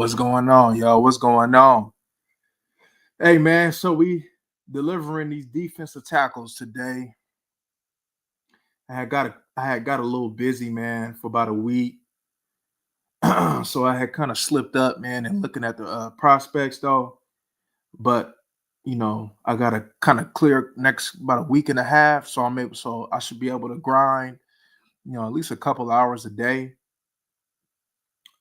What's going on, y'all? What's going on? Hey, man. So we delivering these defensive tackles today. I had got a little busy, man, for about a week. So I had kind of slipped up, man, and looking at the prospects though. But I got to kind of clear next about a week and a half, so I should be able to grind, at least a couple hours a day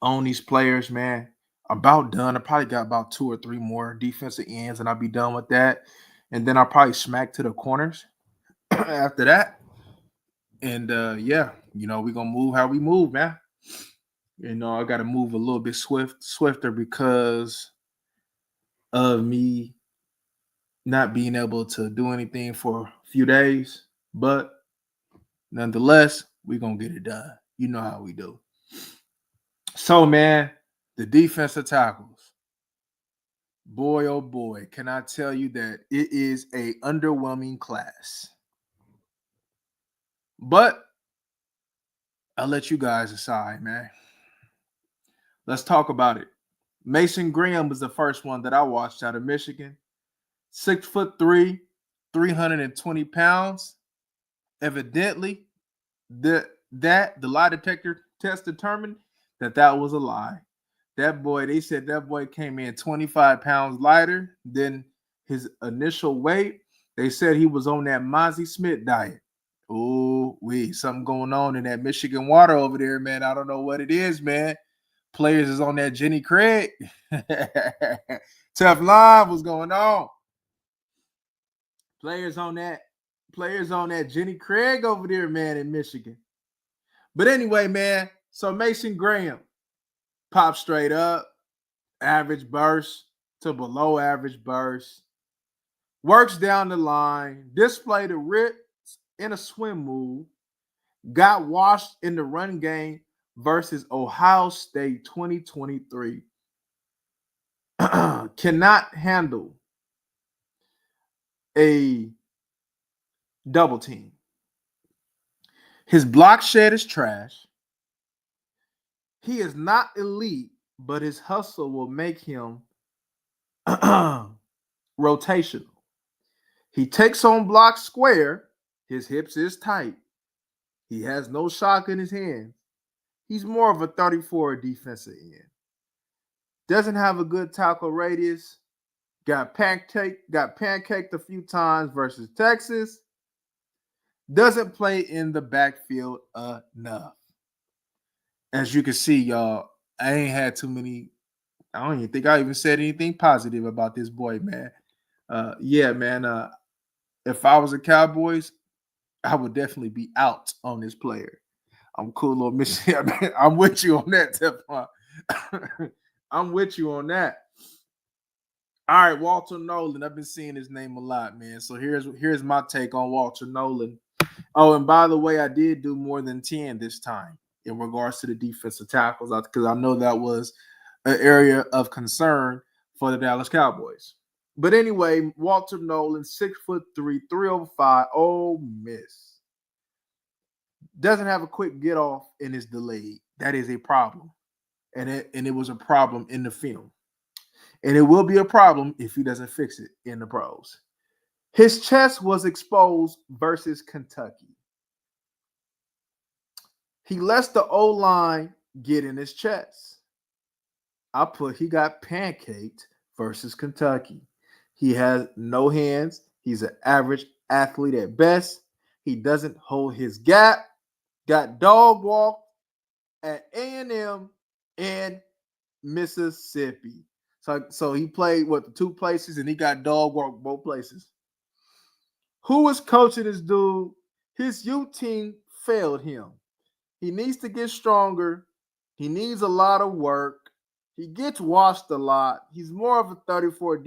on these players, man. I'm about done. I probably got about two or three more defensive ends, and I'll be done with that. And then I'll probably smack to the corners after that. And yeah, we're gonna move how we move, man. I gotta move a little bit swifter because of me not being able to do anything for a few days. But nonetheless, we're gonna get it done. You know how we do. So, man, the defensive tackles. Boy, oh boy, can I tell you that it is a underwhelming class. But I'll let you guys decide, man. Let's talk about it. Mason Graham was the first one that I watched out of Michigan. 6'3", 320 pounds. Evidently, the lie detector test determined that was a lie. They said that boy came in 25 pounds lighter than his initial weight. They said he was on that Mozzie Smith diet. Oh, something going on in that Michigan water over there, man. I don't know what it is, man. Players is on that Jenny Craig. Tough line, what's going on? Players on that Jenny Craig over there, man, in Michigan. But anyway, man, so Mason Graham popped straight up, average burst to below average burst, works down the line, displayed a rip in a swim move, got washed in the run game versus Ohio State 2023. Cannot handle a double team. His block shed is trash. He is not elite, but his hustle will make him rotational. He takes on block square. His hips is tight. He has no shock in his hands. He's more of a 34 defensive end. Doesn't have a good tackle radius. Got pancaked a few times versus Texas. Doesn't play in the backfield enough. As you can see, y'all, I ain't had too many. I don't even think I even said anything positive about this boy, man. Yeah, man. If I was a Cowboys, I would definitely be out on this player. I'm cool, little Michigan. I'm with you on that, Teflon. I'm with you on that. All right, Walter Nolan. I've been seeing his name a lot, man. So here's my take on Walter Nolan. Oh, and by the way, I did do more than 10 this time in regards to the defensive tackles because I know that was an area of concern for the Dallas Cowboys. But anyway, Walter Nolan, 6'3", 305, Ole Miss. Doesn't have a quick get off and is delayed. That is a problem. And it was a problem in the film. And it will be a problem if he doesn't fix it in the pros. His chest was exposed versus Kentucky. He lets the O-line get in his chest. He got pancaked versus Kentucky. He has no hands. He's an average athlete at best. He doesn't hold his gap. Got dog walked at A&M and Mississippi. So he played the two places and he got dog walked both places. Who is coaching this dude? His youth team failed him. He needs to get stronger. He needs a lot of work. He gets washed a lot. He's more of a 34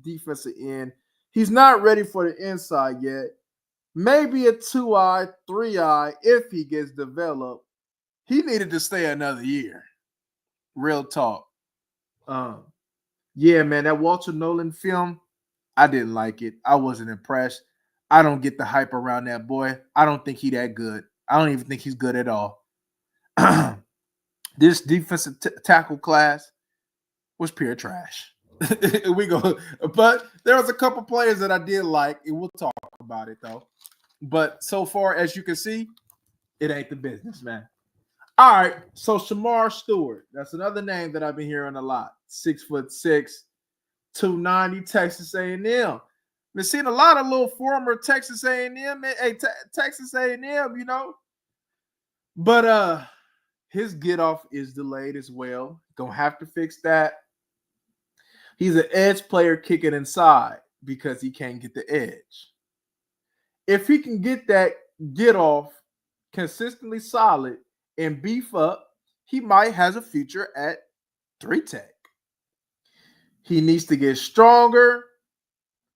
defensive end. He's not ready for the inside yet. Maybe a 2-eye, 3-eye if he gets developed. He needed to stay another year. Real talk. Yeah, man, that Walter Nolan film, I didn't like it. I wasn't impressed. I don't get the hype around that boy. I don't think he's that good. I don't even think he's good at all. This defensive tackle class, was pure trash. We go, but there was a couple players that I did like, and we'll talk about it though. But so far, as you can see, it ain't the business, man. All right, so Shamar Stewart, that's another name that I've been hearing a lot. 6'6", 290, Texas A&M. Been seeing a lot of little former Texas A&M, Texas A&M, you know. But his get off is delayed as well. Gonna have to fix that. He's an edge player kicking inside because he can't get the edge. If he can get that get off consistently solid and beef up, he might has a future at 3 tech. He needs to get stronger.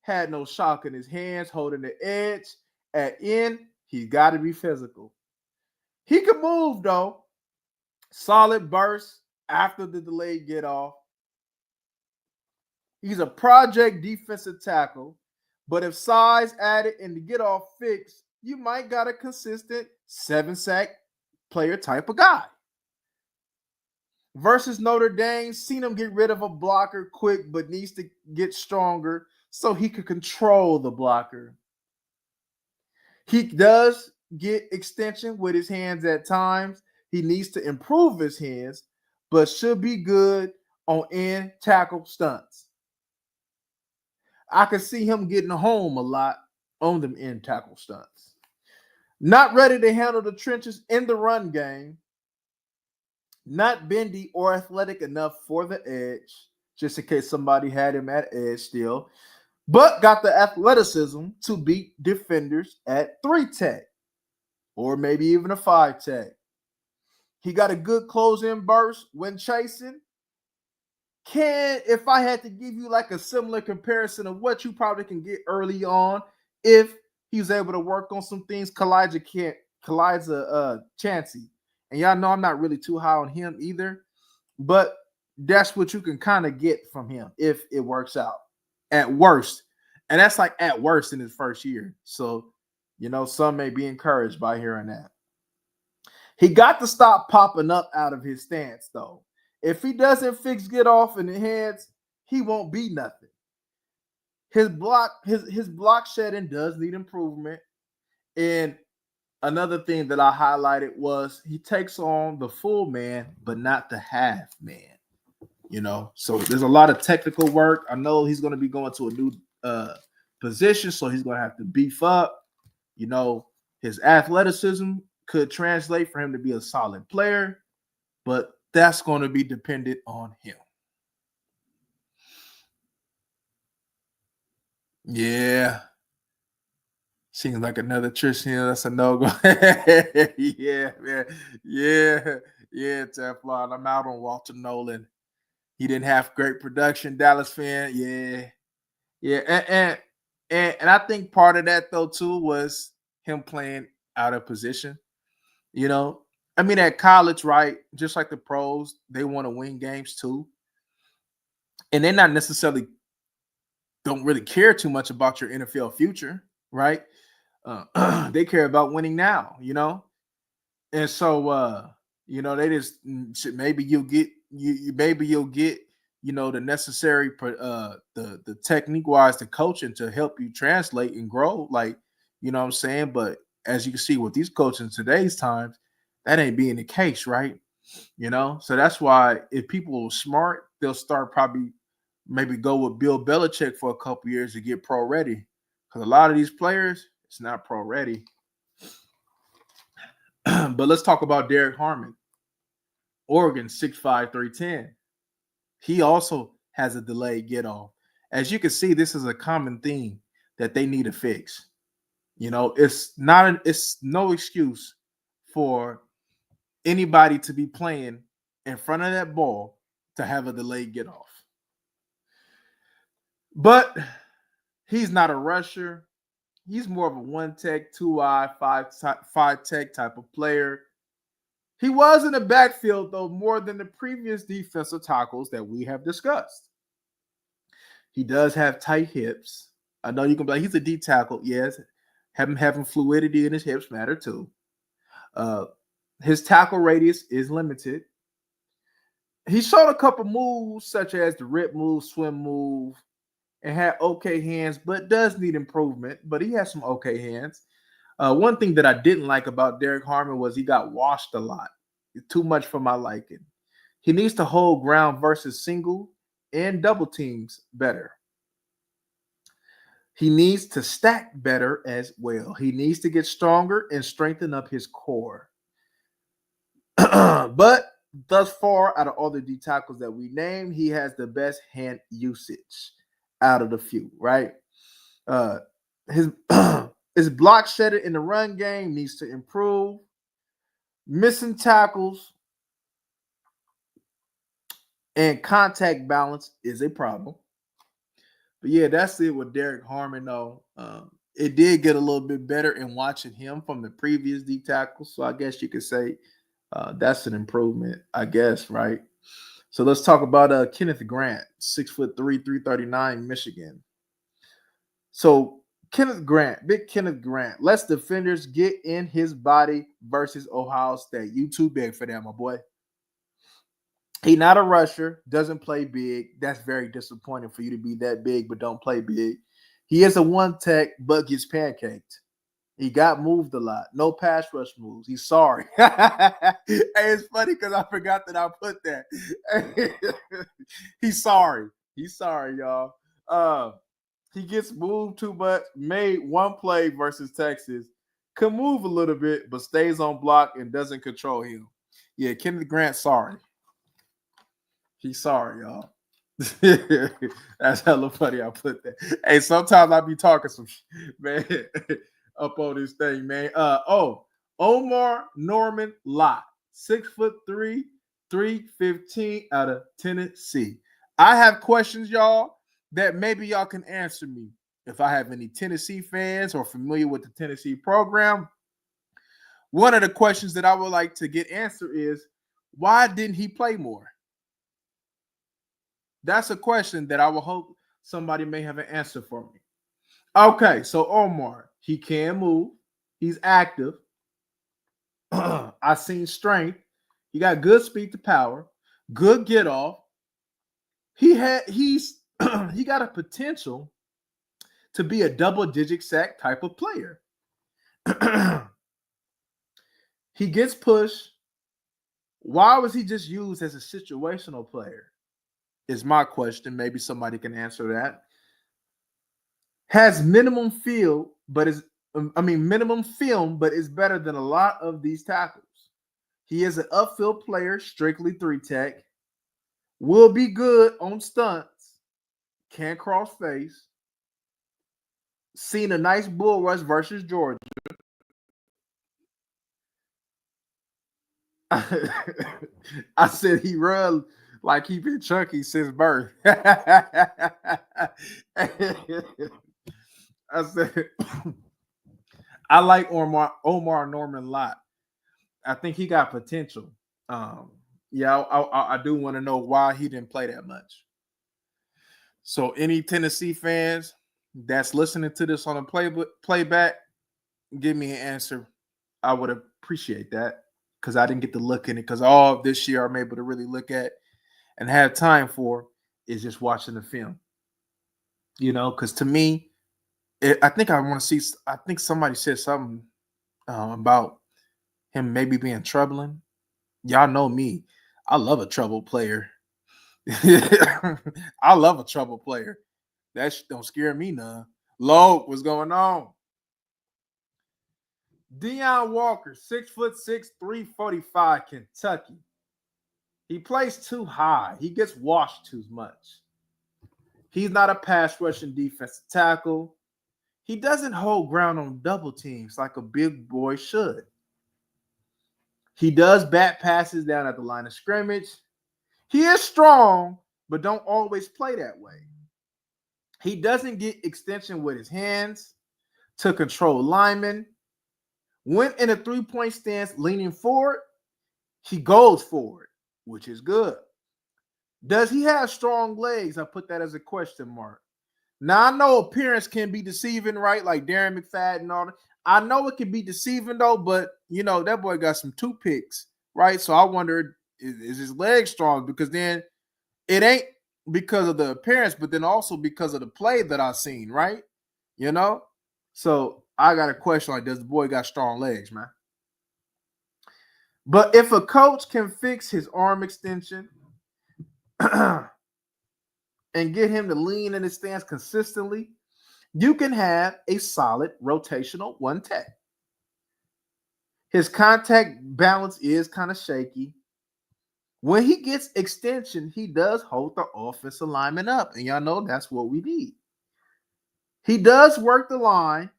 Had no shock in his hands, holding the edge. At end, he's got to be physical. He can move though. Solid burst after the delayed get off. He's a project defensive tackle, but if size added and the get off fixed, you might got a consistent 7-sack player type of guy. Versus Notre Dame, seen him get rid of a blocker quick, but needs to get stronger so he could control the blocker. He does get extension with his hands at times. He needs to improve his hands, but should be good on end tackle stunts. I can see him getting home a lot on them end tackle stunts. Not ready to handle the trenches in the run game. Not bendy or athletic enough for the edge, just in case somebody had him at edge still. But got the athleticism to beat defenders at 3 tech or maybe even a 5 tech. He got a good close-in burst when chasing. If I had to give you like a similar comparison of what you probably can get early on, if he's able to work on some things, Kalijah Chancey. And y'all know I'm not really too high on him either, but that's what you can kind of get from him if it works out at worst. And that's like at worst in his first year. So, you know, some may be encouraged by hearing that. He got to stop popping up out of his stance, though. If he doesn't fix get off in the hands, he won't be nothing. His block shedding does need improvement. And another thing that I highlighted was he takes on the full man, but not the half man. You know, so there's a lot of technical work. I know he's going to be going to a new position, so he's going to have to beef up. You know, his athleticism could translate for him to be a solid player, but that's going to be dependent on him. Yeah. Seems like another Tristan. That's a no-go. Yeah, man. Yeah, Teflon. I'm out on Walter Nolan. He didn't have great production. Dallas fan. Yeah. And I think part of that, though, too, was him playing out of position. You know, I mean, at college, right, just like the pros, they want to win games too. And they're not necessarily don't really care too much about your NFL future, right? They care about winning now, you know? And so, you know, they just maybe you'll get you know, the necessary the technique wise, the coaching to help you translate and grow, like, you know what I'm saying? But as you can see with these coaches in today's times, that ain't being the case, right? You know, so that's why if people are smart, they'll start probably maybe go with Bill Belichick for a couple years to get pro ready. Because a lot of these players, it's not pro ready. But let's talk about Derek Harmon, Oregon 6'5", 310. He also has a delayed get off. As you can see, this is a common theme that they need to fix. You know, it's no excuse for anybody to be playing in front of that ball to have a delayed get off. But he's not a rusher. He's more of a 1 tech, 2-eye, 5 tech type of player. He was in the backfield, though, more than the previous defensive tackles that we have discussed. He does have tight hips. I know you can be like, he's a D tackle. Yes, having fluidity in his hips matter too. His tackle radius is limited. He showed a couple moves, such as the rip move, swim move, and had okay hands, but does need improvement. But he has some okay hands. One thing that I didn't like about Derek Harmon was he got washed a lot. Too much for my liking. He needs to hold ground versus single and double teams better. He needs to stack better as well. He needs to get stronger and strengthen up his core. But thus far, out of all the D tackles that we named, he has the best hand usage out of the few, right? Uh, his his block shedded in the run game needs to improve. Missing tackles and contact balance is a problem. But yeah, that's it with Derek Harmon, though. It did get a little bit better in watching him from the previous D tackles. So I guess you could say that's an improvement, I guess, right? So let's talk about Kenneth Grant, 6'3", 339, Michigan. So Kenneth Grant, big Kenneth Grant. Let's defenders get in his body versus Ohio State. You too big for that, my boy. He's not a rusher, doesn't play big. That's very disappointing for you to be that big, but don't play big. He is a one tech, but gets pancaked. He got moved a lot. No pass rush moves. He's sorry. Hey, it's funny because I forgot that I put that. He's sorry. He's sorry, y'all. He gets moved too much. Made one play versus Texas. Can move a little bit, but stays on block and doesn't control him. Yeah, Kenneth Grant, sorry. He's sorry, y'all. That's hella funny. I put that. Hey, sometimes I be talking some man up on this thing, man. Omar Norman Lott, 6'3", 315 out of Tennessee. I have questions, y'all, that maybe y'all can answer me. If I have any Tennessee fans or familiar with the Tennessee program, one of the questions that I would like to get answered is, why didn't he play more? That's a question that I will hope somebody may have an answer for me. Okay, so Omar, he can move. He's active. I seen strength. He got good speed to power, good get off. He's he got a potential to be a double-digit sack type of player. He gets pushed. Why was he just used as a situational player? Is my question. Maybe somebody can answer that. Has minimum field, but is minimum film, but is better than a lot of these tackles. He is an upfield player, strictly three tech. Will be good on stunts. Can cross face. Seen a nice bull rush versus Georgia. I said he run like he been chunky since birth. I said I like Omar Norman Lott. I think he got potential. I do want to know why he didn't play that much. So, any Tennessee fans that's listening to this on a playback, give me an answer. I would appreciate that because I didn't get to look in it. Because all of this year I'm able to really look at and have time for is just watching the film. You know, because to me, I think I want to see. I think somebody said something about him maybe being troubling. Y'all know me. I love a trouble player. I love a trouble player. That don't scare me none. Low, what's going on? Deion Walker, 6'6", 345, Kentucky. He plays too high. He gets washed too much. He's not a pass rushing defensive tackle. He doesn't hold ground on double teams like a big boy should. He does bat passes down at the line of scrimmage. He is strong, but don't always play that way. He doesn't get extension with his hands to control linemen. When in a three-point stance leaning forward, he goes forward, which is good. Does he have strong legs? I put that as a question mark. Now, I know appearance can be deceiving, right? Like Darren McFadden and all that. I know it can be deceiving, though, but, you know, that boy got some toothpicks, right? So I wondered is his legs strong? Because then it ain't because of the appearance, but then also because of the play that I've seen, right? You know? So I got a question like, does the boy got strong legs, man? But if a coach can fix his arm extension and get him to lean in his stance consistently, you can have a solid rotational one tech. His contact balance is kind of shaky. When he gets extension, he does hold the offensive lineman up. And y'all know that's what we need. He does work the line.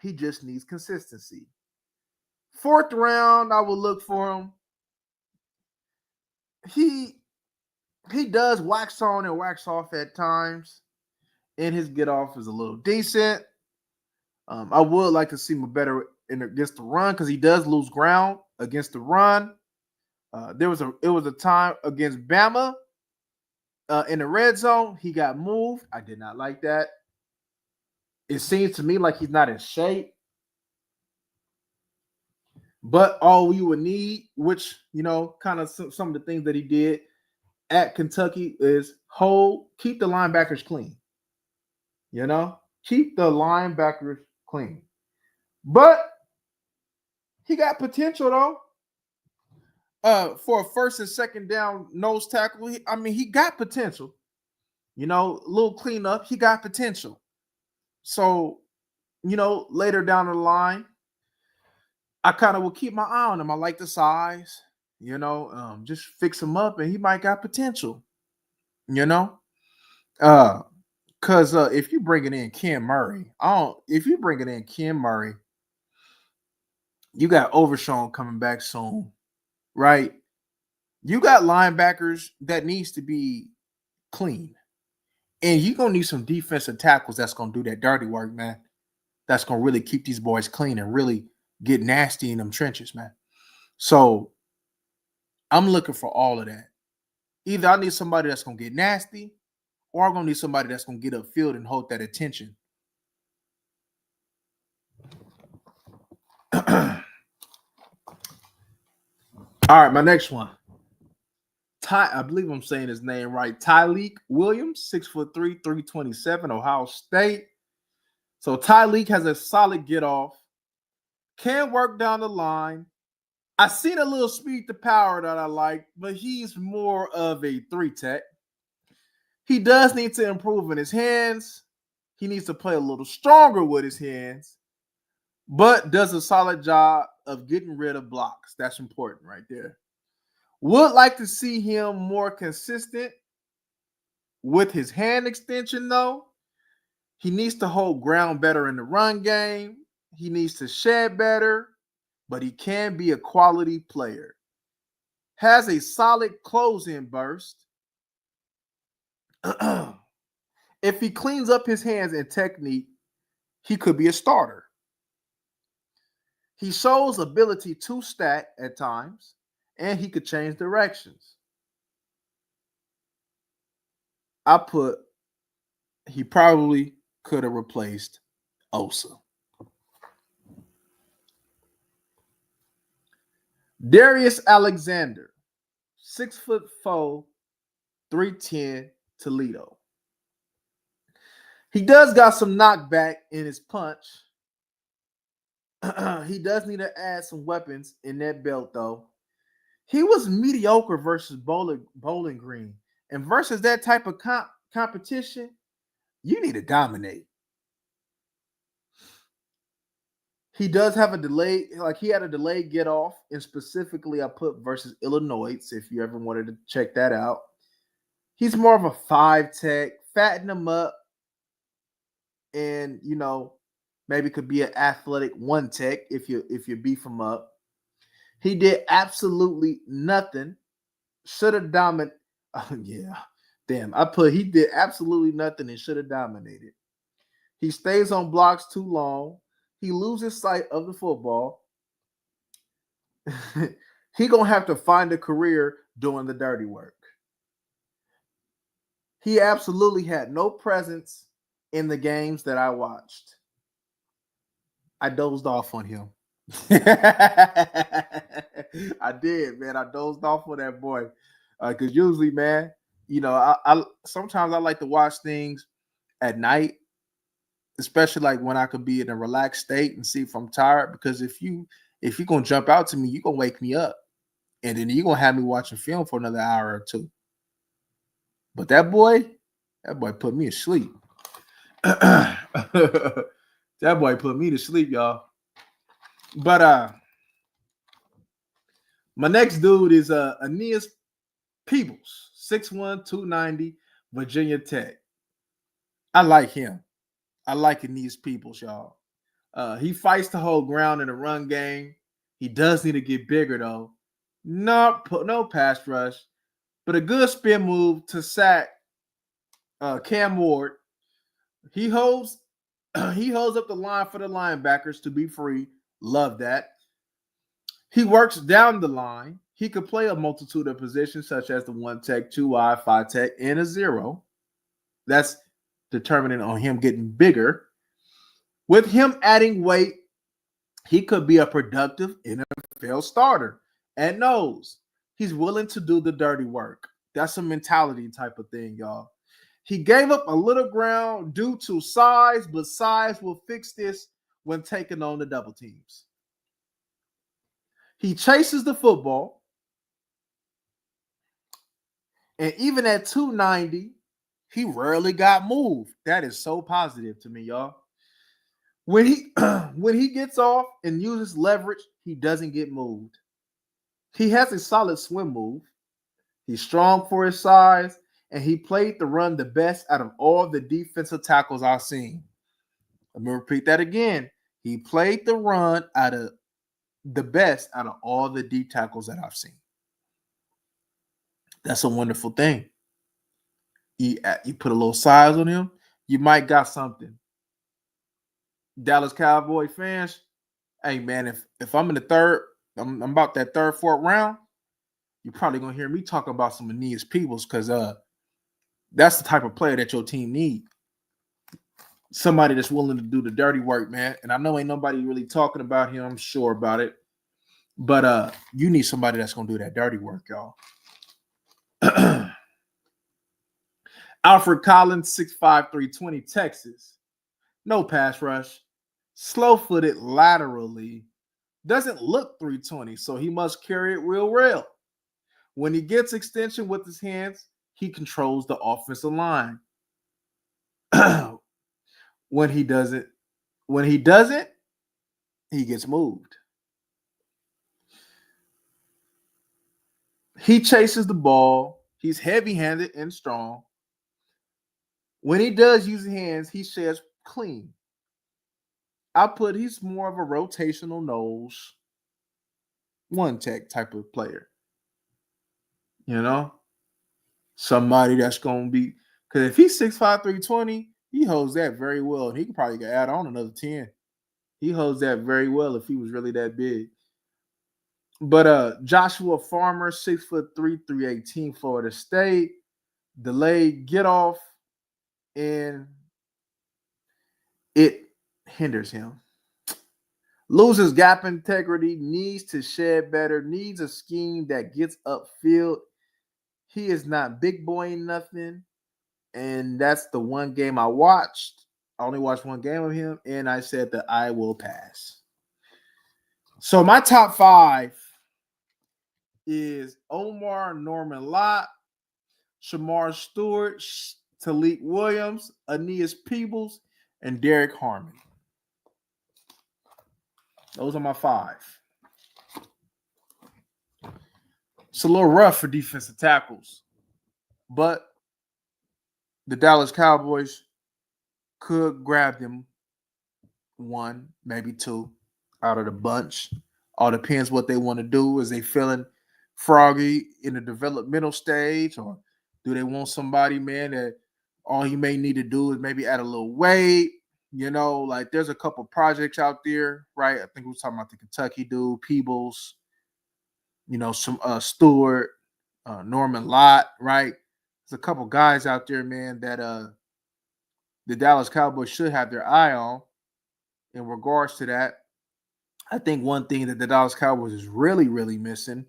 He just needs consistency. 4th round, I will look for him. He does wax on and wax off at times. And his get off is a little decent. I would like to see him better against the run because he does lose ground against the run. It was a time against Bama in the red zone. He got moved. I did not like that. It seems to me like he's not in shape. But all we would need, which, kind of some of the things that he did at Kentucky is keep the linebackers clean. Keep the linebackers clean. But he got potential, though. For a 1st and 2nd down nose tackle, he got potential. A little cleanup, he got potential. So, later down the line, I kind of will keep my eye on him. I like the size, just fix him up, and he might got potential. Because if you bring it in Ken Murray, you got Overshown coming back soon, right? You got linebackers that needs to be clean. And you're going to need some defensive tackles that's going to do that dirty work, man. That's going to really keep these boys clean and really get nasty in them trenches, man. So I'm looking for all of that. Either I need somebody that's going to get nasty, or I'm going to need somebody that's going to get upfield and hold that attention. All right, my next one. I believe I'm saying his name right. Tyleik Williams, 6'3", 327, Ohio State. So Tyleik has a solid get off. Can work down the line. I seen a little speed to power that I like, but he's more of a 3-tech. He does need to improve in his hands. He needs to play a little stronger with his hands, but does a solid job of getting rid of blocks. That's important right there. Would like to see him more consistent with his hand extension, though. He needs to hold ground better in the run game. He needs to shed better, but he can be a quality player. Has a solid close-in burst. If he cleans up his hands and technique, he could be a starter. He shows ability to stack at times, and he could change directions. He probably could have replaced Osa. Darius Alexander, 6'4", 310, Toledo. He does got some knockback in his punch. He does need to add some weapons in that belt, though. He was mediocre versus Bowling Green. And versus that type of competition, you need to dominate. He does have a delay, he had a delayed get off, and specifically I put versus Illinois, if you ever wanted to check that out. He's more of a 5-tech, fatten him up, and maybe could be an athletic 1-tech if you beef him up. He did absolutely nothing. Should have dominated. Oh, yeah. Damn. He did absolutely nothing and should have dominated. He stays on blocks too long. He loses sight of the football. He going to have to find a career doing the dirty work. He absolutely had no presence in the games that I watched. I dozed off on him. I did, man. I dozed off on that boy. Because usually, man, I sometimes I like to watch things at night, especially like when I could be in a relaxed state and see if I'm tired. Because if you're gonna jump out to me, you're gonna wake me up. And then you're gonna have me watching film for another hour or two. But that boy put me to sleep. That boy put me to sleep, y'all. But my next dude is Aeneas Peebles, 6'1", 290, Virginia Tech. I like him. I like Aeneas Peebles, y'all. He fights to hold ground in the run game. He does need to get bigger, though. No pass rush, but a good spin move to sack Cam Ward. He holds he holds up the line for the linebackers to be free. Love that. He works down the line. He could play a multitude of positions, such as the 1-tech, 2-eye, 5-tech, and a 0. That's determinant on him getting bigger. With him adding weight, he could be a productive NFL starter. And knows he's willing to do the dirty work. That's a mentality type of thing, y'all. He gave up a little ground due to size, but size will fix this when taking on the double teams. He chases the football. And even at 290, he rarely got moved. That is so positive to me, y'all. When he gets off and uses leverage, he doesn't get moved. He has a solid swim move. He's strong for his size, and he played the run the best out of all the defensive tackles I've seen. Let me repeat that again. He played the run out of the best out of all the D tackles that I've seen. That's a wonderful thing. You put a little size on him, you might got something. Dallas Cowboy fans, hey man, if I'm in the third, I'm about that third, fourth round, you're probably gonna hear me talking about some Aeneas Peebles because that's the type of player that your team need. Somebody that's willing to do the dirty work, man. And I know ain't nobody really talking about him. I'm sure about it. But you need somebody that's gonna do that dirty work, y'all. Alfred Collins, 6'5", 320, Texas. No pass rush. Slow-footed laterally. Doesn't look 320, so he must carry it real well. When he gets extension with his hands, he controls the offensive line. When he doesn't, he gets moved. He chases the ball. He's heavy-handed and strong. When he does use his hands, he sheds clean. He's more of a rotational nose, 1-tech type of player. You know? Somebody that's going to be, because if he's 6'5", 320, he holds that very well. He could probably add on another 10. He holds that very well if he was really that big. But Joshua Farmer, 6'3", 318, Florida State. Delayed get off, and it hinders him. Loses gap integrity, needs to shed better, needs a scheme that gets upfield. He is not big boy nothing. And that's the one game I watched. I only watched one game of him, and I said that I will pass. So my top 5 is Omar Norman Lott, Shamar Stewart, Talik Williams, Aeneas Peebles, and Derek Harmon. Those are my 5. It's a little rough for defensive tackles, but the Dallas Cowboys could grab them 1, maybe 2 out of the bunch. All depends what they want to do. Is they feeling froggy in the developmental stage, or do they want somebody, man, that all he may need to do is maybe add a little weight? Like there's a couple projects out there, right? I think we were talking about the Kentucky dude, Peebles, some Stewart, Norman Lott, right? There's a couple guys out there, man, that the Dallas Cowboys should have their eye on in regards to that. I think one thing that the Dallas Cowboys is really, really missing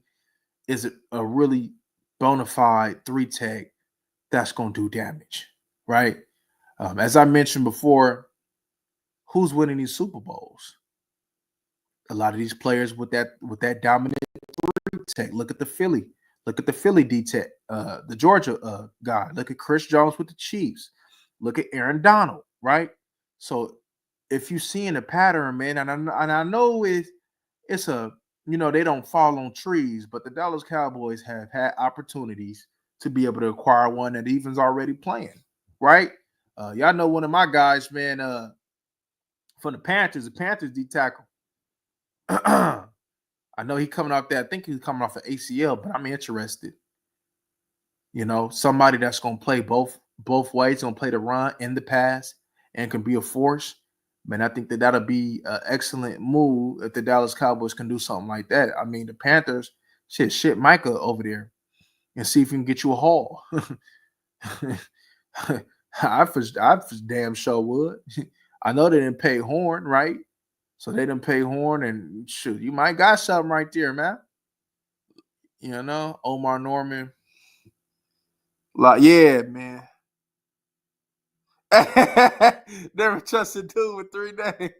is a really bona fide three tech that's going to do damage, right? As I mentioned before, who's winning these Super Bowls? A lot of these players with that dominant three tech. Look at the Philly. Look at the Philly D tech, the Georgia guy. Look at Chris Jones with the Chiefs. Look at Aaron Donald, right? So if you're seeing a pattern, man, and I know it's a they don't fall on trees, but the Dallas Cowboys have had opportunities to be able to acquire one that even's already playing, right? Y'all know one of my guys, man, from the Panthers D tackle. I know he coming off that. I think he's coming off an ACL, but I'm interested. Somebody that's gonna play both ways, gonna play the run and the pass, and can be a force. Man, I think that'll be an excellent move if the Dallas Cowboys can do something like that. I mean, the Panthers shit Micah over there and see if he can get you a haul. I for damn sure would. I know they didn't pay Horn, right? So they didn't pay Horn, and shoot, you might got something right there, man. Omar Norman. Like, yeah, man. Never trusted dude with 3 names.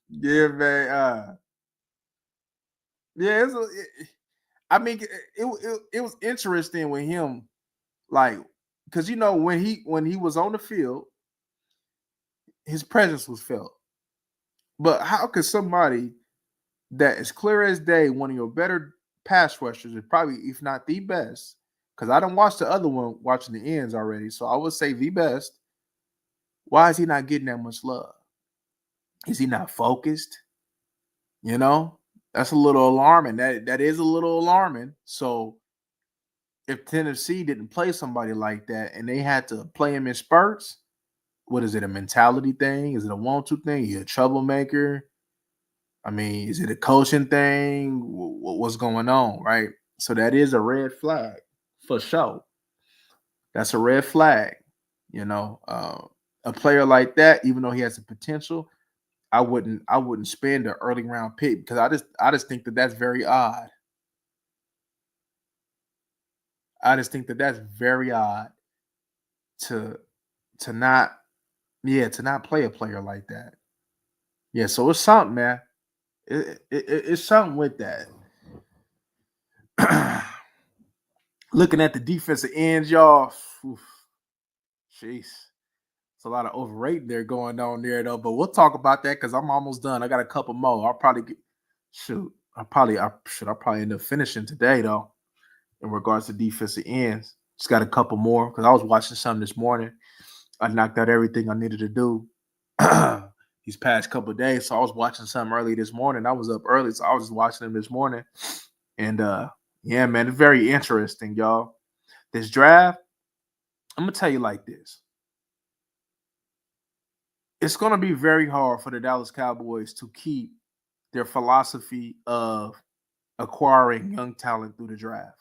Yeah, man. Yeah, I mean, it was interesting with him, like, because when he was on the field, his presence was felt. But how could somebody that is clear as day, one of your better pass rushers, is probably, if not the best, because I don't watch the other one watching the ends already, so I would say the best. Why is he not getting that much love? Is he not focused? That's a little alarming. That is a little alarming. So if Tennessee didn't play somebody like that and they had to play him in spurts, what is it? A mentality thing? Is it a want-to thing? You a troublemaker? I mean, is it a coaching thing? What's going on, right? So that is a red flag for sure. That's a red flag. A player like that, even though he has the potential, I wouldn't spend an early round pick because I just think that that's very odd. I just think that that's very odd to to not to not play a player like that. Yeah, so it's something, man. It's something with that. Looking at the defensive ends, y'all. Oof, jeez. It's a lot of overrating there going on there though. But we'll talk about that because I'm almost done. I got a couple more. I'll probably get shoot. I'll probably end up finishing today though, in regards to defensive ends. Just got a couple more because I was watching some this morning. I knocked out everything I needed to do these past couple of days. So I was watching some early this morning. I was up early, so I was just watching them this morning. And yeah, man, it's very interesting, y'all. This draft, I'm gonna tell you like this. It's gonna be very hard for the Dallas Cowboys to keep their philosophy of acquiring young talent through the draft.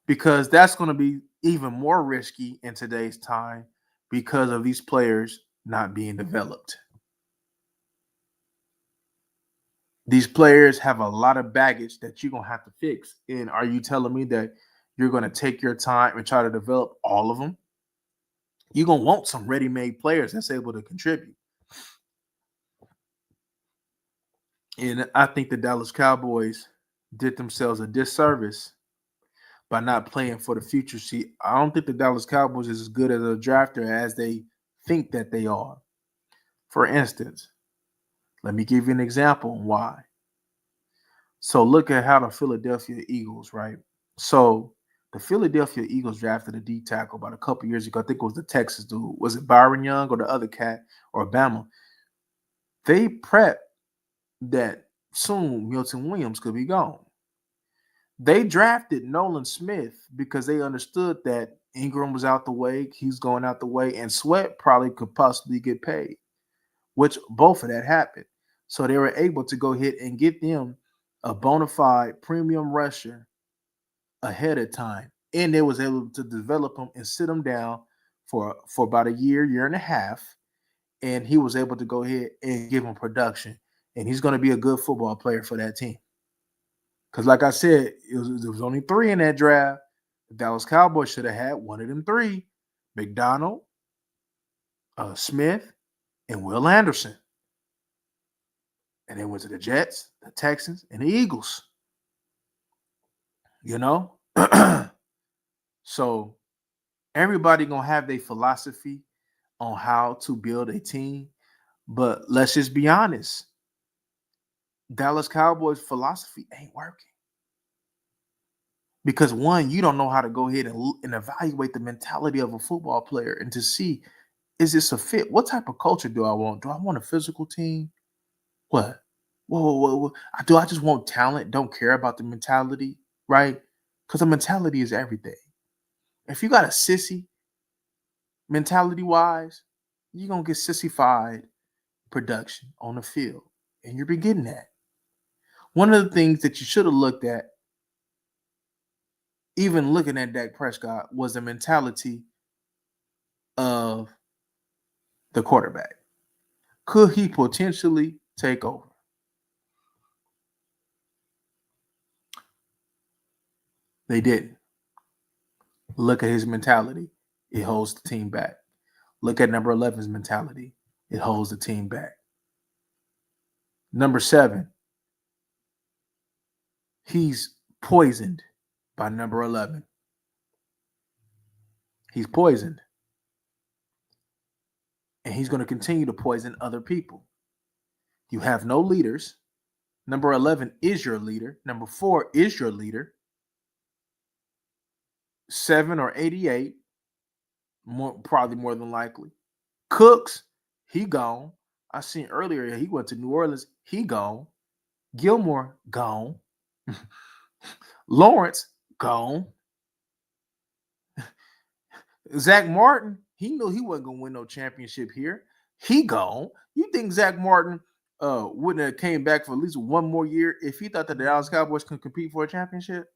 Because that's going to be even more risky in today's time because of these players not being developed. These players have a lot of baggage that you're going to have to fix. And are you telling me that you're going to take your time and try to develop all of them? You're going to want some ready-made players that's able to contribute. And I think the Dallas Cowboys did themselves a disservice by not playing for the future. See, I don't think the Dallas Cowboys is as good as a drafter as they think that they are. For instance, let me give you an example on why. So look at how the Philadelphia Eagles, right? So the Philadelphia Eagles drafted a D tackle about a couple years ago. I think it was the Texas dude. Was it Byron Young or the other cat or Bama? They prepped that soon Milton Williams could be gone. They drafted Nolan Smith because they understood that Ingram was out the way, he's going out the way, and Sweat probably could possibly get paid, which both of that happened. So they were able to go ahead and get them a bona fide premium rusher ahead of time and they was able to develop him and sit him down for about a year and a half, and he was able to go ahead and give him production, and he's going to be a good football player for that team. Because, like I said, there was only 3 in that draft. The Dallas Cowboys should have had one of them 3: McDonald, Smith, and Will Anderson. And they went to the Jets, the Texans, and the Eagles. You know? So everybody gonna have their philosophy on how to build a team. But let's just be honest. Dallas Cowboys philosophy ain't working. Because one, you don't know how to go ahead and evaluate the mentality of a football player and to see, is this a fit? What type of culture do I want? Do I want a physical team? What? Whoa. Do I just want talent? Don't care about the mentality, right? Because the mentality is everything. If you got a sissy mentality-wise, you're going to get sissified production on the field. And you're getting that. One of the things that you should have looked at, even looking at Dak Prescott, was the mentality of the quarterback. Could he potentially take over? They didn't. Look at his mentality. It holds the team back. Look at number 11's mentality. It holds the team back. Number 7, he's poisoned by number 11. He's poisoned. And he's going to continue to poison other people. You have no leaders. Number 11 is your leader. Number 4 is your leader. 7 or 88, probably more than likely. Cooks, he gone. I seen earlier he went to New Orleans. He gone. Gilmore, gone. Lawrence, gone. Zach Martin, he knew he wasn't going to win no championship here. He gone. You think Zach Martin wouldn't have came back for at least one more year if he thought that the Dallas Cowboys could compete for a championship?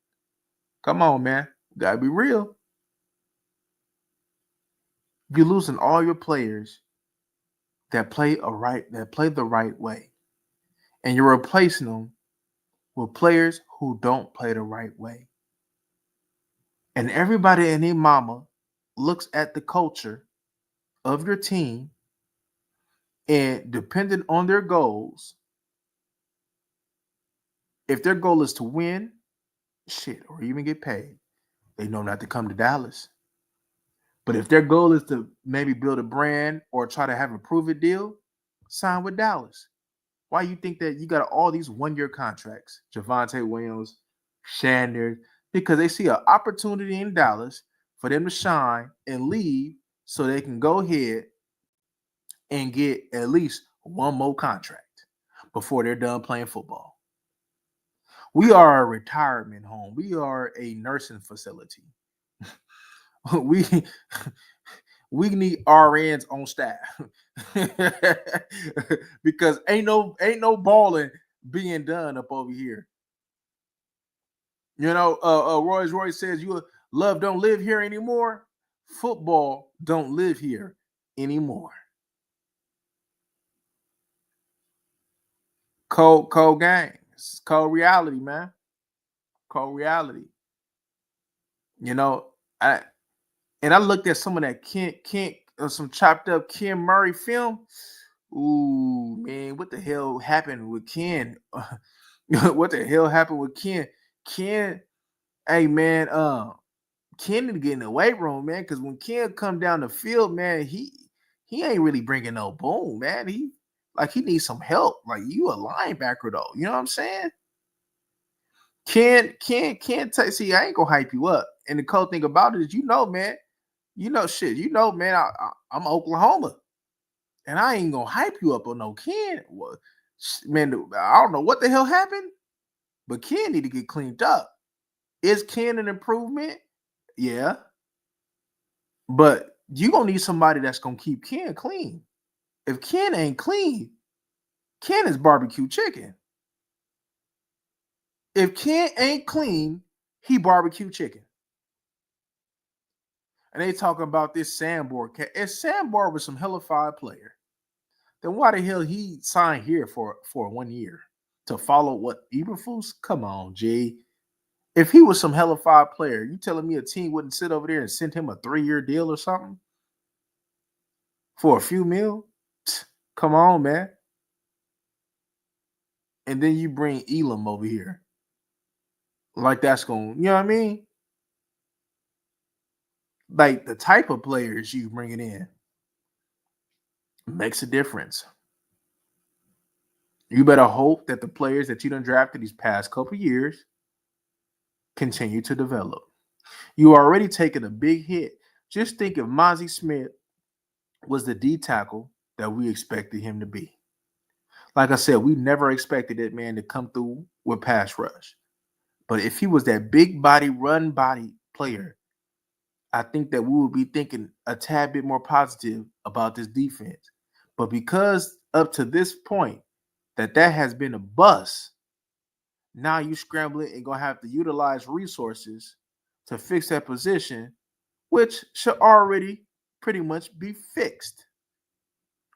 Come on, man. Got to be real. You're losing all your players that play the right way. And you're replacing them with players who don't play the right way. And everybody and their mama looks at the culture of your team, and depending on their goals, if their goal is to win, or even get paid, they know not to come to Dallas. But if their goal is to maybe build a brand or try to have a prove-it deal, sign with Dallas. Why you think that you got all these one-year contracts? Javonte Williams, Sanders, because they see an opportunity in Dallas for them to shine and leave so they can go ahead and get at least one more contract before they're done playing football. We are a retirement home. We are a nursing facility. we need RNs on staff because ain't no balling being done up over here. You know, Royce says love don't live here anymore. Football don't live here anymore. Cold games, cold reality, man. Cold reality. You know, I looked at some of that some chopped up Ken Murray film. Ooh, man, what the hell happened with Ken? What the hell happened with Ken? Ken, hey man, Ken need to get in the weight room, man, because when Ken come down the field, man, he ain't really bringing no boom, man. He needs some help. Like, you a linebacker though, you know what I'm saying? Can't see, I ain't gonna hype you up. And the cool thing about it is, man, man, I'm Oklahoma, and I ain't gonna hype you up on no Ken. Well, man, I don't know what the hell happened, but Ken need to get cleaned up. Is Ken an improvement? Yeah, but you gonna need somebody that's gonna keep Ken clean. If Ken ain't clean, Ken is barbecue chicken. If Ken ain't clean, he barbecue chicken. And they talking about this Sandborg cat. If Sandborg was some hellified player, then why the hell he signed here for 1 year to follow what Eberflus? Come on, G. If he was some hellified player, you telling me a team wouldn't sit over there and send him a 3-year deal or something for a few mil? Come on, man. And then you bring Elam over here. Like that's going, you know what I mean? Like the type of players you bringing in makes a difference. You better hope that the players that you done drafted these past couple years continue to develop. You already taken a big hit. Just think if Mozzie Smith was the D tackle that we expected him to be. Like I said, we never expected that man to come through with pass rush. But if he was that big body, run body player, I think that we would be thinking a tad bit more positive about this defense. But because up to this point that has been a bust, now you scrambling and gonna have to utilize resources to fix that position, which should already pretty much be fixed,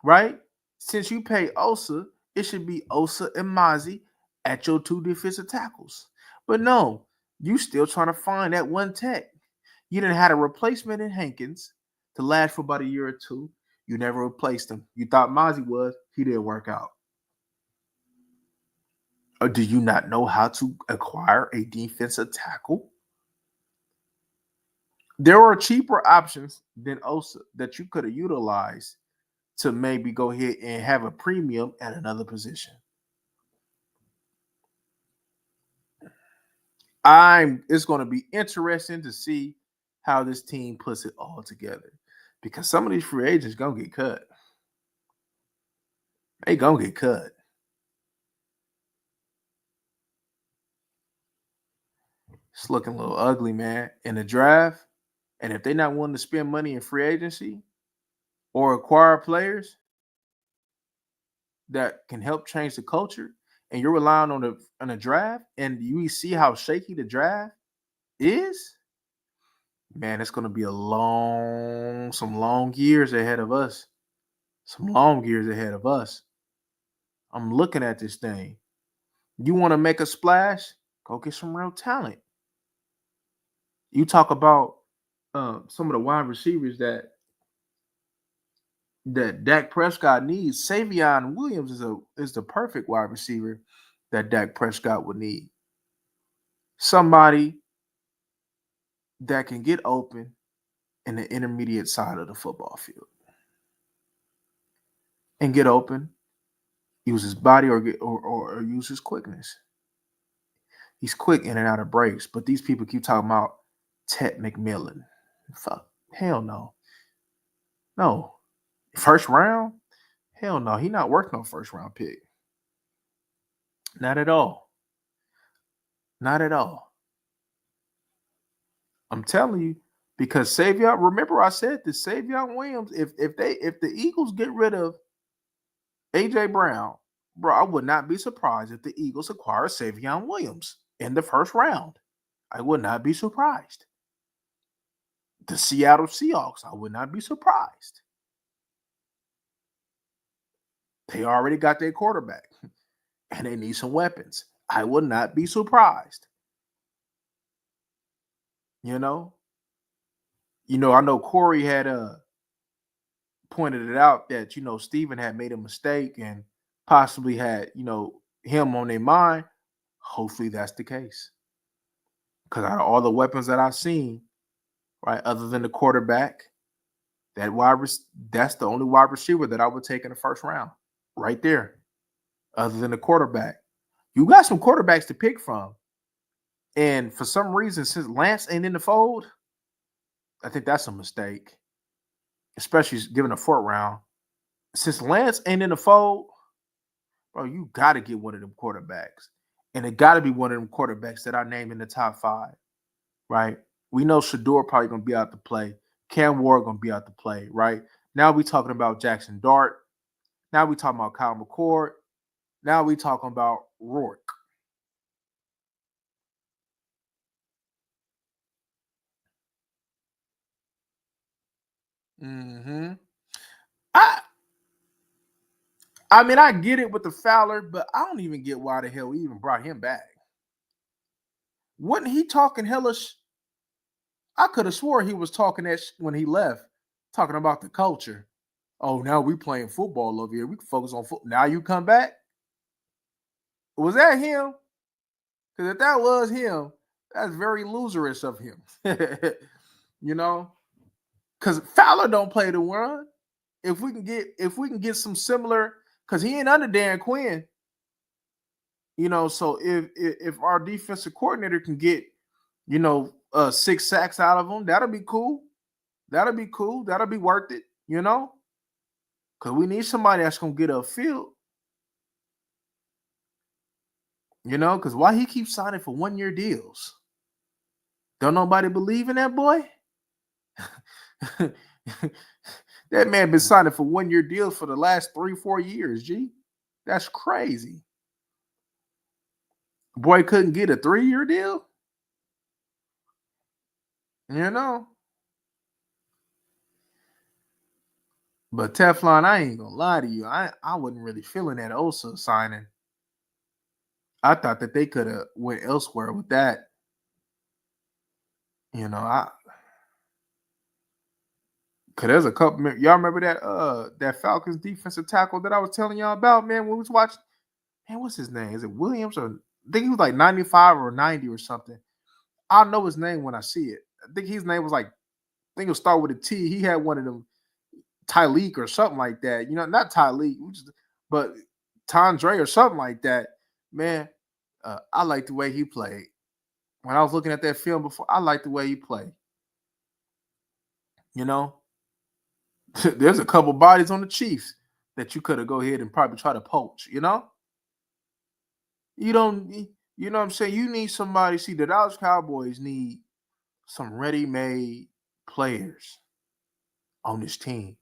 right? Since you pay Osa, it should be Osa and Mozzie at your 2 defensive tackles. But no, you still trying to find that one tech. You didn't have a replacement in Hankins to last for about a year or two. You never replaced him. You thought Mozzie was. He didn't work out. Or do you not know how to acquire a defensive tackle? There are cheaper options than Osa that you could have utilized to maybe go ahead and have a premium at another position. It's going to be interesting to see how this team puts it all together, because some of these free agents gonna get cut. They gonna get cut. It's looking a little ugly, man. In the draft, and if they're not willing to spend money in free agency or acquire players that can help change the culture, and you're relying on a draft, and you see how shaky the draft is, man, it's going to be some long years ahead of us. Some long years ahead of us. I'm looking at this thing. You want to make a splash? Go get some real talent. You talk about some of the wide receivers that Dak Prescott needs. Savion Williams is the perfect wide receiver that Dak Prescott would need. Somebody that can get open in the intermediate side of the football field and get open, use his body or use his quickness. He's quick in and out of breaks, but these people keep talking about Ted McMillan. Fuck, hell no. No. First round? Hell no. He not worth no first round pick. Not at all. Not at all. I'm telling you, because Savion, remember I said this, Savion Williams, if the Eagles get rid of AJ Brown, bro, I would not be surprised if the Eagles acquire Savion Williams in the first round. I would not be surprised. The Seattle Seahawks, I would not be surprised. They already got their quarterback and they need some weapons. I would not be surprised. You know, I know Corey had pointed it out that Steven had made a mistake and possibly had him on their mind. Hopefully that's the case, because out of all the weapons that I've seen, right, other than the quarterback, that's the only wide receiver that I would take in the first round, right there. Other than the quarterback, you got some quarterbacks to pick from, and for some reason, since Lance ain't in the fold, I think that's a mistake, especially given the fourth round. Since Lance ain't in the fold, bro, you got to get one of them quarterbacks. And it got to be one of them quarterbacks that I named in the top 5, right? We know Shador probably going to be out to play. Cam Ward going to be out to play, right? Now we talking about Jackson Dart. Now we talking about Kyle McCord. Now we talking about Rourke. Mm-hmm. I I mean, I get it with the Fowler, but I don't even get why the hell we even brought him back. Wasn't he talking hellish? I could have swore he was talking that when he left, talking about the culture. Oh, now we playing football over here. We can focus on football. Now you come back. Was that him? Because if that was him, that's very loserish of him. you know, because Fowler don't play the run. If we can get some similar, because he ain't under Dan Quinn. So if our defensive coordinator can get 6 sacks out of him, that'll be cool. That'll be cool. That'll be worth it. Because we need somebody that's gonna get upfield. Because why he keeps signing for 1-year deals? Don't nobody believe in that boy? That man been signing for 1-year deals for the last 3-4 years. G, that's crazy. Boy couldn't get a 3-year deal. But Teflon, I ain't gonna lie to you. I wasn't really feeling that Osa signing. I thought that they could have went elsewhere with that. I cause there's a couple. Y'all remember that Falcons defensive tackle that I was telling y'all about, man? When we was watching, man, what's his name? Is it Williams or I think he was like 95 or 90 or something. I'll know his name when I see it. I think his name was like, I think it'll start with a T. He had one of them Tyleek or something like that. Not Tyleek, but Tondre or something like that. Man, I like the way he played. When I was looking at that film before, I like the way he played. There's a couple bodies on the Chiefs that you could have go ahead and probably try to poach. You don't. You know what I'm saying? You need somebody. See, the Dallas Cowboys need some ready-made players on this team.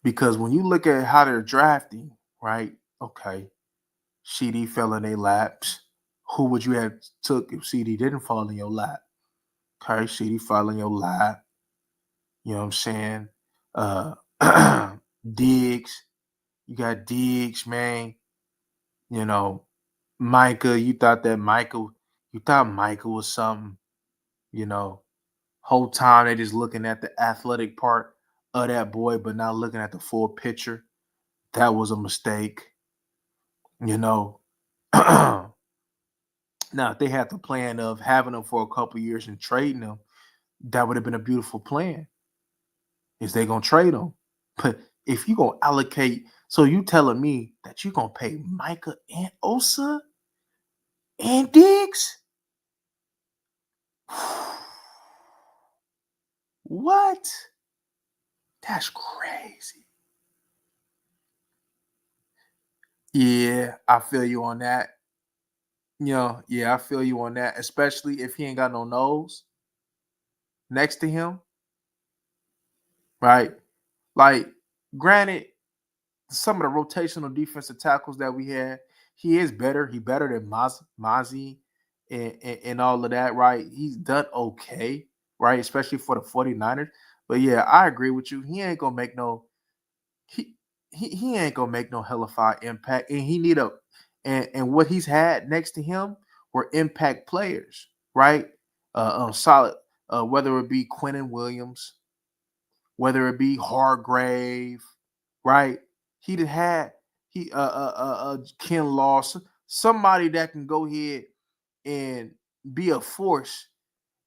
Because when you look at how they're drafting, right? Okay, CD fell in their laps. Who would you have took if CD didn't fall in your lap? Okay, CD fell in your lap. You know what I'm saying? Diggs. You got Diggs, man. Micah. You thought Micah was something. Whole time they just looking at the athletic part of that boy, but not looking at the full picture. That was a mistake. Now, if they had the plan of having him for a couple years and trading him, that would have been a beautiful plan. Is they gonna trade him? But if you gonna allocate, so you telling me that you gonna pay Micah and Osa and Diggs? What? That's crazy. Yeah, I feel you on that. Yeah, I feel you on that, especially if he ain't got no nose next to him, right? Like, granted, some of the rotational defensive tackles that we had, he is better. He better than Mazi and all of that, right? He's done okay, right? Especially for the 49ers. But yeah, I agree with you. He ain't gonna make no he he ain't gonna make no hellified impact. And he need a and what he's had next to him were impact players, right? Solid, whether it be Quentin Williams, whether it be Hargrave, right? He'd had Ken Lawson, somebody that can go ahead and be a force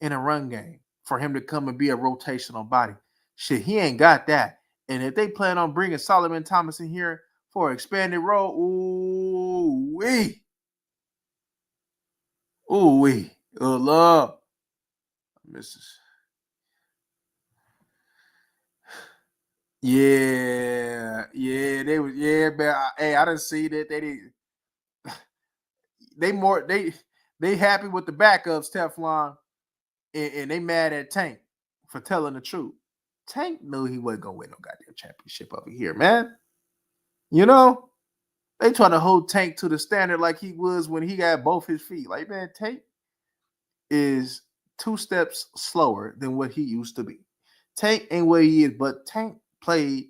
in a run game for him to come and be a rotational body. Shit, he ain't got that. And if they plan on bringing Solomon Thomas in here for an expanded role, ooh wee, love, Mrs. Yeah, they was man. Hey, I didn't see that they did. They more they happy with the backups, Teflon, and they mad at Tank for telling the truth. Tank knew he wasn't gonna win no goddamn championship over here, man. They try to hold Tank to the standard like he was when he got both his feet. Like, man, Tank is 2 steps slower than what he used to be. Tank ain't what he is, but Tank played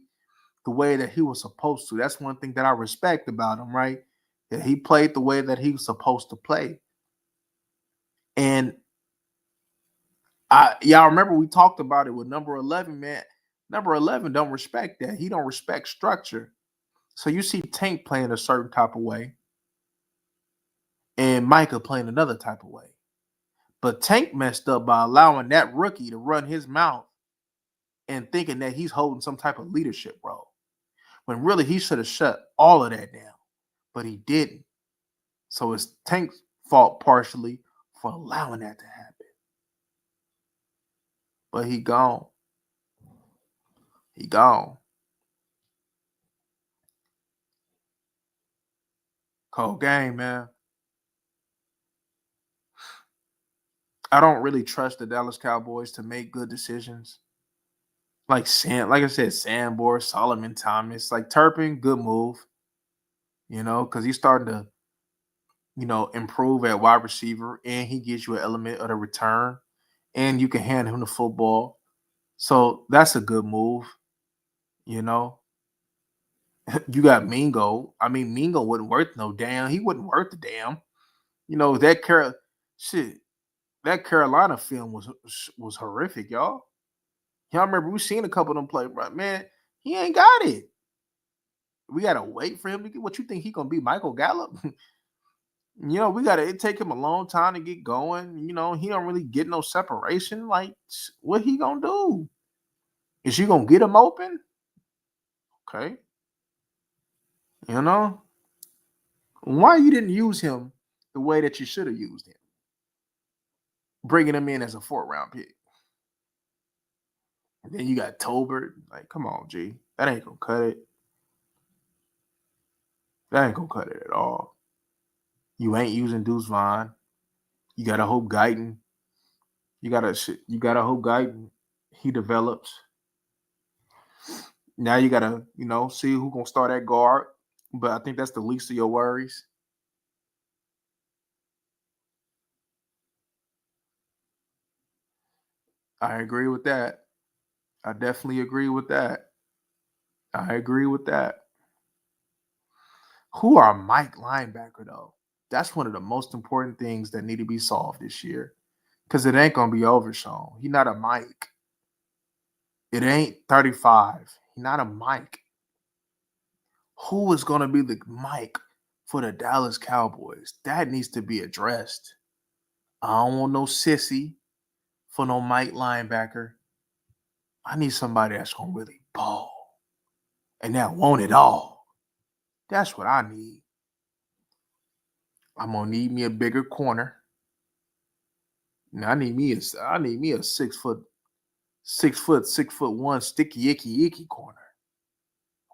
the way that he was supposed to. That's one thing that I respect about him, right? That he played the way that he was supposed to play. And y'all remember we talked about it with number 11, man. Number 11 don't respect that. He don't respect structure. So you see Tank playing a certain type of way and Micah playing another type of way. But Tank messed up by allowing that rookie to run his mouth and thinking that he's holding some type of leadership role. When really he should have shut all of that down. But he didn't. So it's Tank's fault partially for allowing that to happen. But he gone. He gone. Cold game, man. I don't really trust the Dallas Cowboys to make good decisions. Like I said, Sandborn, Solomon Thomas, like Turpin, good move. Because he's starting to, improve at wide receiver, and he gives you an element of the return, and you can hand him the football. So that's a good move. You got Mingo. I mean, Mingo wasn't worth no damn. He wasn't worth the damn. That Carolina film was horrific, y'all. Y'all remember we seen a couple of them play, but man, he ain't got it. We gotta wait for him to get. What you think he gonna be, Michael Gallup? We gotta take him a long time to get going. He don't really get no separation. Like, what he gonna do? Is you gonna get him open? Okay, why you didn't use him the way that you should have used him, bringing him in as a 4th-round pick. And then you got Tolbert. Like, come on, G, that ain't gonna cut it. That ain't gonna cut it at all. You ain't using Deuce Vaughn. You gotta hope Guyton. You gotta hope Guyton he develops. Now you gotta, see who gonna start at guard. But I think that's the least of your worries. I agree with that. I definitely agree with that. I agree with that. Who are Mike linebacker though? That's one of the most important things that need to be solved this year. Because it ain't gonna be Overshown. He not a Mike. It ain't 35. He not a Mike. Who is gonna be the Mike for the Dallas Cowboys? That needs to be addressed. I don't want no sissy for no Mike linebacker. I need somebody that's gonna really ball and that want it all. That's what I need. I'm gonna need me a bigger corner. Now I need me a 6'1" sticky icky corner.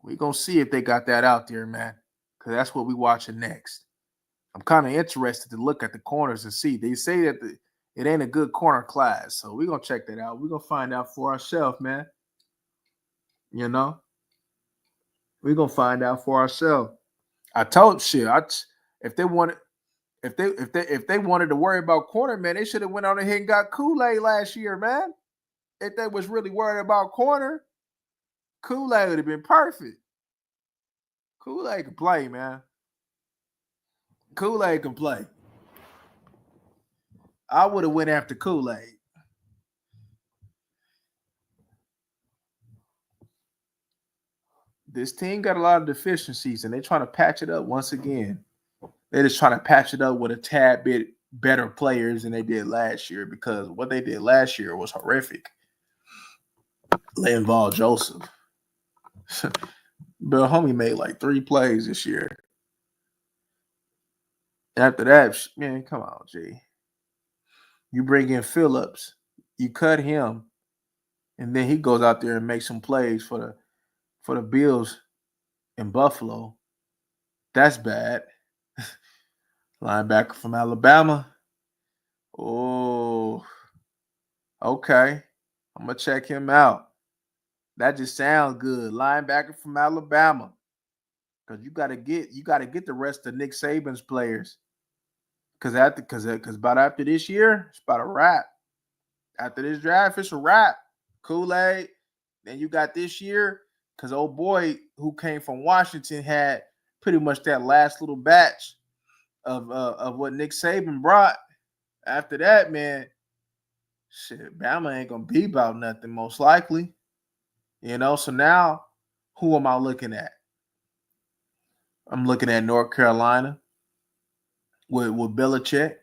We gonna see if they got that out there, man. Cause that's what we watching next. I'm kind of interested to look at the corners and see. They say that it ain't a good corner class, so we're gonna check that out. We're gonna find out for ourselves, man. We're gonna find out for ourselves. I told shit. If they wanted if they wanted to worry about corner, man, they should have went on ahead and got Kool-Aid last year, man. If they was really worried about corner, Kool-Aid would have been perfect. Kool-Aid can play, man. Kool-Aid can play. I would have went after Kool-Aid. This team got a lot of deficiencies, and they're trying to patch it up once again. They're just trying to patch it up with a tad bit better players than they did last year, because what they did last year was horrific. Linval Joseph. Bill Homie made like 3 plays this year. After that, man, come on, G. You bring in Phillips, you cut him, and then he goes out there and makes some plays for the Bills in Buffalo. That's bad. Linebacker from Alabama. Oh, okay. I'm gonna check him out. That just sounds good. Linebacker from Alabama. Because you gotta get the rest of Nick Saban's players. Because about after this year, it's about a wrap. After this draft, it's a wrap. Kool-Aid. Then you got this year, because old boy who came from Washington had pretty much that last little batch of what Nick Saban brought. After that, man, shit, Bama ain't gonna be about nothing, most likely. So now who am I looking at? I'm looking at North Carolina with Belichick.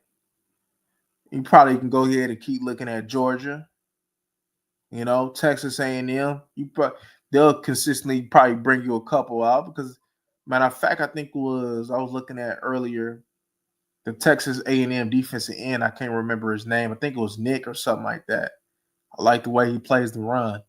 You probably can go ahead and keep looking at Georgia. Texas A&M. They'll consistently probably bring you a couple out because, matter of fact, I think I was looking at earlier the Texas A&M defensive end. I can't remember his name. I think it was Nick or something like that. I like the way he plays the run.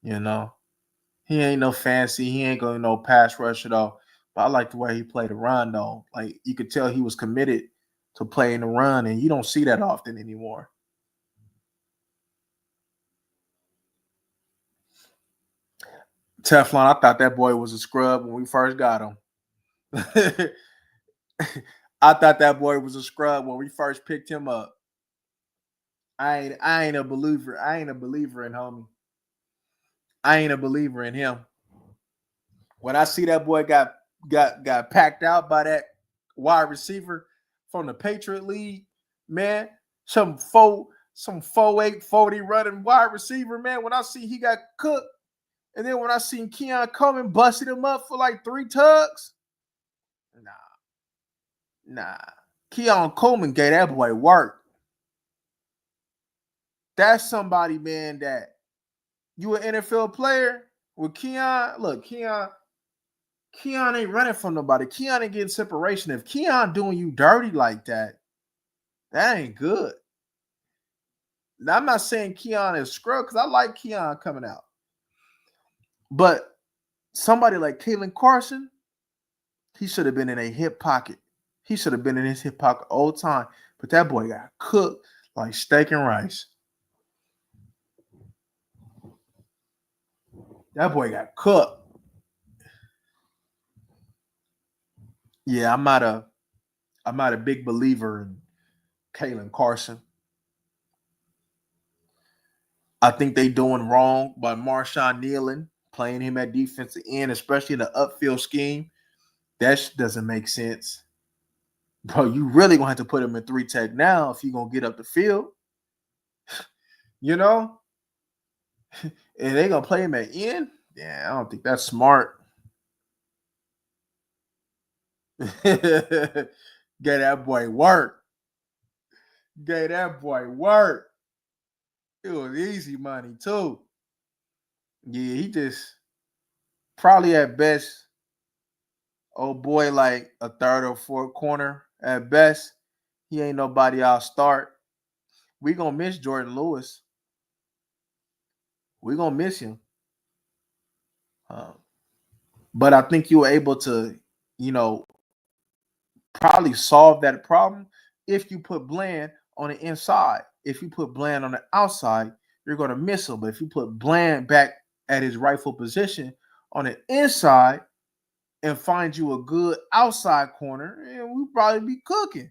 He ain't no fancy. He ain't going no pass rush at all. But I like the way he played the run though. Like you could tell he was committed to playing the run, and you don't see that often anymore. Teflon, I thought that boy was a scrub when we first got him. I thought that boy was a scrub when we first picked him up. I ain't a believer. I ain't a believer in homie. I ain't a believer in him. When I see that boy got packed out by that wide receiver from the Patriot League, man, some 4.8 40 running wide receiver, man. When I see he got cooked, and then when I seen Keon Coleman busted him up for like 3 tugs, nah. Keon Coleman gave that boy work. That's somebody, man, that you an NFL player with Keon. Look, Keon ain't running from nobody. Keon ain't getting separation. If Keon doing you dirty like that, that ain't good. Now, I'm not saying Keon is scrub because I like Keon coming out. But somebody like Kalen Carson, he should have been in a hip pocket. He should have been in his hip pocket all the time. But that boy got cooked like steak and rice. That boy got cooked. Yeah, I'm not a big believer in Kalen Carson. I think they doing wrong by Marshawn Kneeling, playing him at defensive end, especially in the upfield scheme. That doesn't make sense. Bro, you really gonna have to put him in 3 tech now if you're gonna get up the field. And they gonna play him at end? Yeah, I don't think that's smart. Get that boy work. Get that boy work. It was easy money too. Yeah, he just probably at best, oh boy, like a third or fourth corner at best. He ain't nobody I'll start. We gonna miss Jordan Lewis. We gonna miss him. But I think you were able to, probably solve that problem if you put Bland on the inside. If you put Bland on the outside, you're going to miss him. But if you put Bland back at his rightful position on the inside and find you a good outside corner, we'll probably be cooking.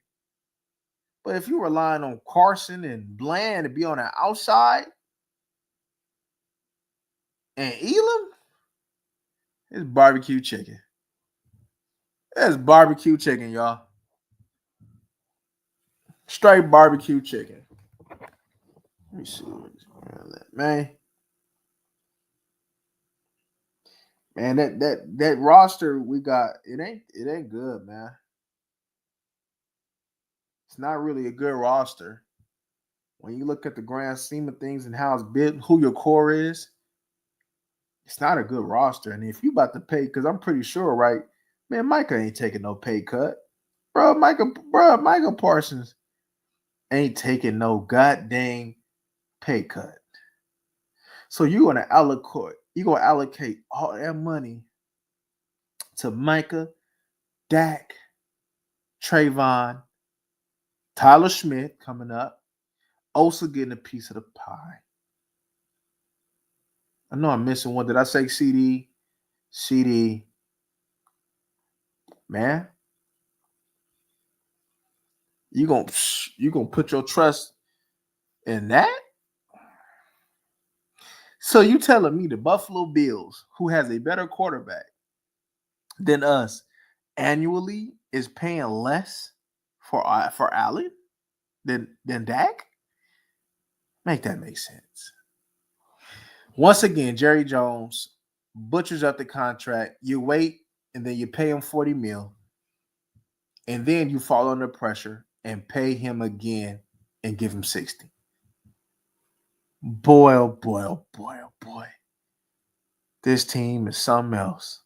But if you're relying on Carson and Bland to be on the outside and Elam, it's barbecue chicken. That's barbecue chicken, y'all. Straight barbecue chicken. Let me see man. Man, that roster we got, it ain't good, man. It's not really a good roster. When you look at the grand scheme of things and how it's built, who your core is, it's not a good roster. And if you about to pay, because I'm pretty sure, right, man, Micah ain't taking no pay cut. Micah Parsons ain't taking no goddamn pay cut. So you're gonna allocate all that money to Micah, Dak, Trayvon, Tyler Schmidt coming up, also getting a piece of the pie. I know I'm missing one. Did I say CD? CD. Man, you gonna put your trust in that? So you telling me the Buffalo Bills, who has a better quarterback than us, annually is paying less for Allen than Dak? Make that make sense. Once again, Jerry Jones butchers up the contract. You wait and then you pay him 40 mil, and then you fall under pressure and pay him again and give him 60. Boy, oh boy, oh boy, oh boy. This team is something else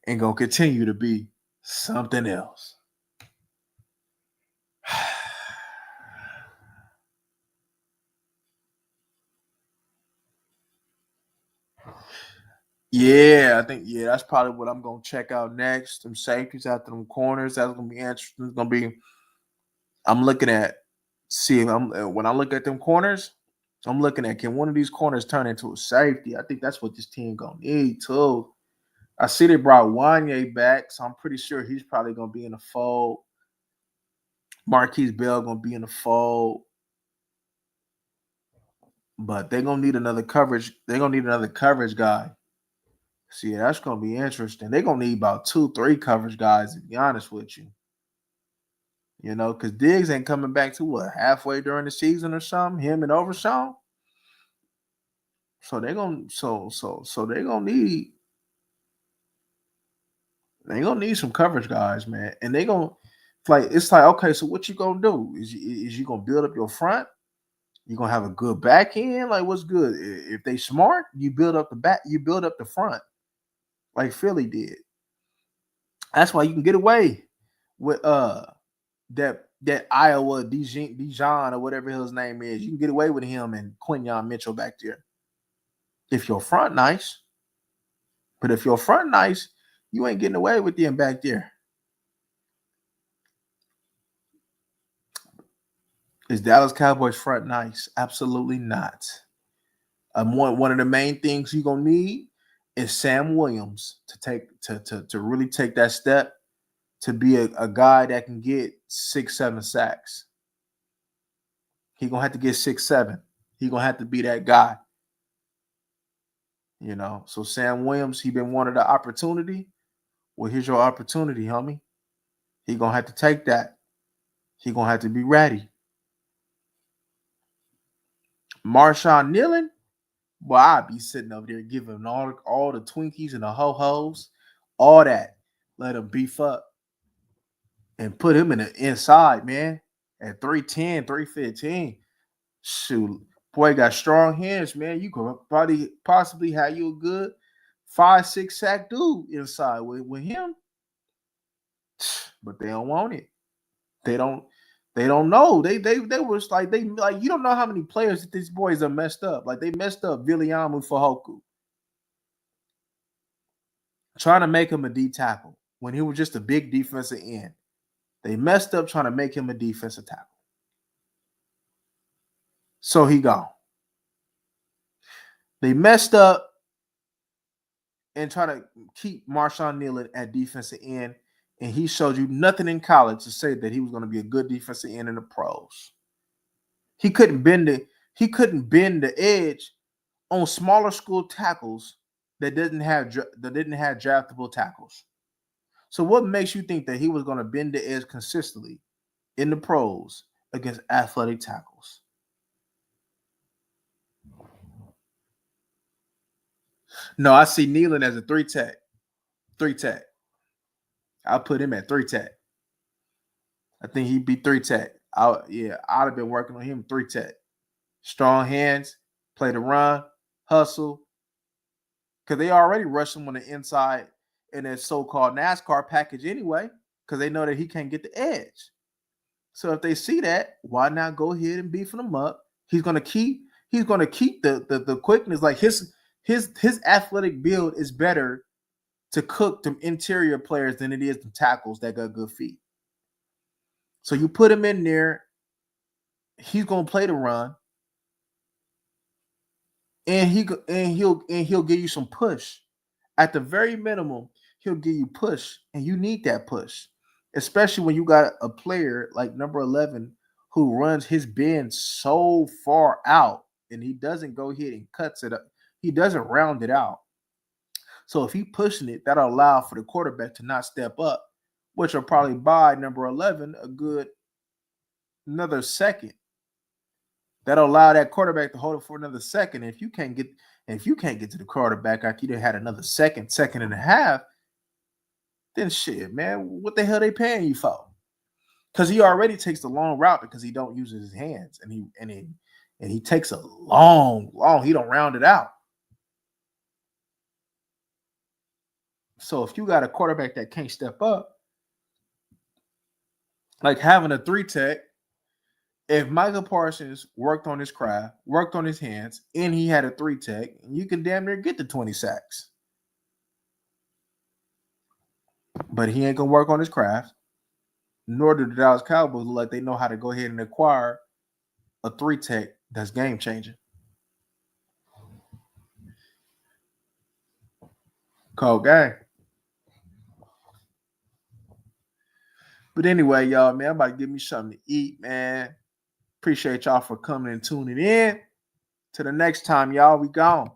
and gonna continue to be something else. Yeah, I think that's probably what I'm gonna check out next. Them safeties after them corners. That's gonna be interesting. It's gonna be. I'm looking at see if I'm when I look at them corners. I'm looking at can one of these corners turn into a safety? I think that's what this team gonna need too. I see they brought Wanye back, so I'm pretty sure he's probably gonna be in the fold. Marquise Bell gonna be in the fold, but they're gonna need another coverage. They're gonna need another coverage guy. See, that's gonna be interesting. They're gonna need about 2, 3 coverage guys, to be honest with you. You know, because Diggs ain't coming back to what halfway during the season or something. Him and Overshawn. So they're gonna so they gonna need some coverage guys, man. And they gonna like it's like okay, so what you gonna do? Is you gonna build up your front? You gonna have a good back end? Like what's good? If they smart, you build up the back, you build up the front, like Philly did. That's why you can get away with that Iowa Dijon or whatever his name is. You can get away with him and Quinyon Mitchell back there. If your front nice, but if your front nice, you ain't getting away with them back there. Is Dallas Cowboys front nice? Absolutely not. One of the main things you're gonna need is Sam Williams to really take that step to be a guy that can get 6-7 sacks. He gonna have to get 6-7. He gonna have to be that guy. You know, so Sam Williams, he been wanted the opportunity. Well, here's your opportunity, homie. He gonna have to take that. He gonna have to be ready. Marshawn Kneeling, boy, I'd be sitting over there giving him all the Twinkies and the ho-hos, all that. Let him beef up and put him in the inside, man. At 310, 315. Shoot, boy got strong hands, man. You could probably possibly have you a good 5-6 sack dude inside with him. But they don't want it. They don't know. They was like they like you don't know how many players that these boys are messed up. Like they messed up Viliamu Fahoku. Trying to make him a D tackle when he was just a big defensive end. They messed up trying to make him a defensive tackle. So he gone. They messed up and try to keep Marshawn Kneeling at defensive end, and he showed you nothing in college to say that he was going to be a good defensive end in the pros. He couldn't bend the edge on smaller school tackles that didn't have draftable tackles. So what makes you think that he was going to bend the edge consistently in the pros against athletic tackles? No, I see Kneeling as a 3-tech. 3-tech. I'll put him at 3-tech. I think he'd be 3-tech. I'd have been working on him 3-tech. Strong hands, play the run, hustle. Because they already rush him on the inside in that so-called NASCAR package anyway, because they know that he can't get the edge. So if they see that, why not go ahead and beefing him up? He's gonna keep the quickness. Like his athletic build is better to cook them interior players than it is the tackles that got good feet. So you put him in there, he's gonna play the run, and he'll give you some push. At the very minimum, he'll give you push, and you need that push, especially when you got a player like number 11 who runs his bend so far out, and he doesn't go ahead and cuts it up. He doesn't round it out. So if he pushing it, that'll allow for the quarterback to not step up, which will probably buy number 11 a good another second. That'll allow that quarterback to hold it for another second. If you can't get to the quarterback after you had another second and a half, then shit, man, what the hell they paying you for? Because he already takes the long route because he don't use his hands, and he takes a long. He don't round it out. So if you got a quarterback that can't step up, like having a 3 tech, if Michael Parsons worked on his craft, worked on his hands, and he had a 3 tech, you can damn near get to 20 sacks. But he ain't gonna work on his craft. Nor do the Dallas Cowboys look like they know how to go ahead and acquire a 3 tech that's game changing. Cold game. But anyway, y'all, man, I'm about to give me something to eat, man. Appreciate y'all for coming and tuning in. Till the next time, y'all, we gone.